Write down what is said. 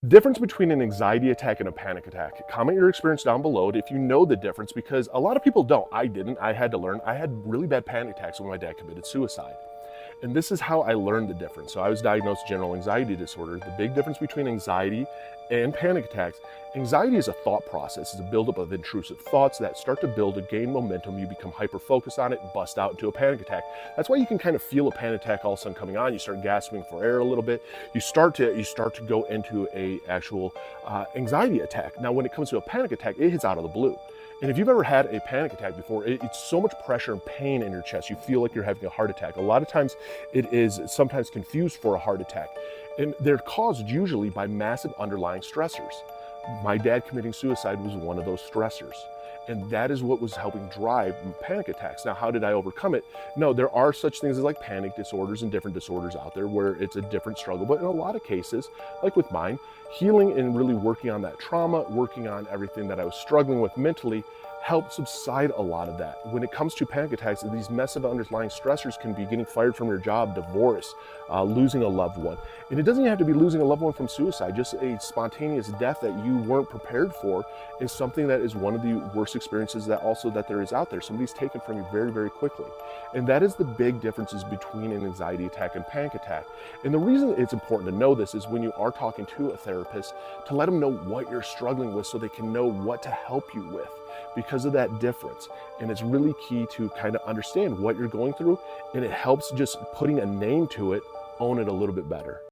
Difference between an anxiety attack and a panic attack. Comment your experience down below if you know the difference, because a lot of people don't. I didn't. I had to learn. I had really bad panic attacks when my dad committed suicide. And this is how I learned the difference. So I was diagnosed with general anxiety disorder. The big difference between anxiety and panic attacks: anxiety is a thought process. It's a buildup of intrusive thoughts that start to build and gain momentum. You become hyper-focused on it, bust out into a panic attack. That's why you can kind of feel a panic attack all of a sudden coming on. You start gasping for air a little bit. You start to go into a actual anxiety attack. Now, when it comes to a panic attack, it hits out of the blue. And if you've ever had a panic attack before, it's so much pressure and pain in your chest. You feel like you're having a heart attack. A lot of times it is sometimes confused for a heart attack. And they're caused usually by massive underlying stressors. My dad committing suicide was one of those stressors. And that is what was helping drive panic attacks. Now, how did I overcome it? No, there are such things as like panic disorders and different disorders out there where it's a different struggle. But in a lot of cases, like with mine, healing and really working on that trauma, working on everything that I was struggling with mentally, helped subside a lot of that. When it comes to panic attacks, these massive underlying stressors can be getting fired from your job, divorce, losing a loved one. And it doesn't even have to be losing a loved one from suicide. Just a spontaneous death that you weren't prepared for is something that is one of the worst experiences that there is out there. Somebody's taken from you very, very quickly. And that is the big differences between an anxiety attack and panic attack. And the reason it's important to know this is when you are talking to a therapist, to let them know what you're struggling with so they can know what to help you with, because of that difference. And it's really key to kind of understand what you're going through, and it helps just putting a name to it, own it a little bit better.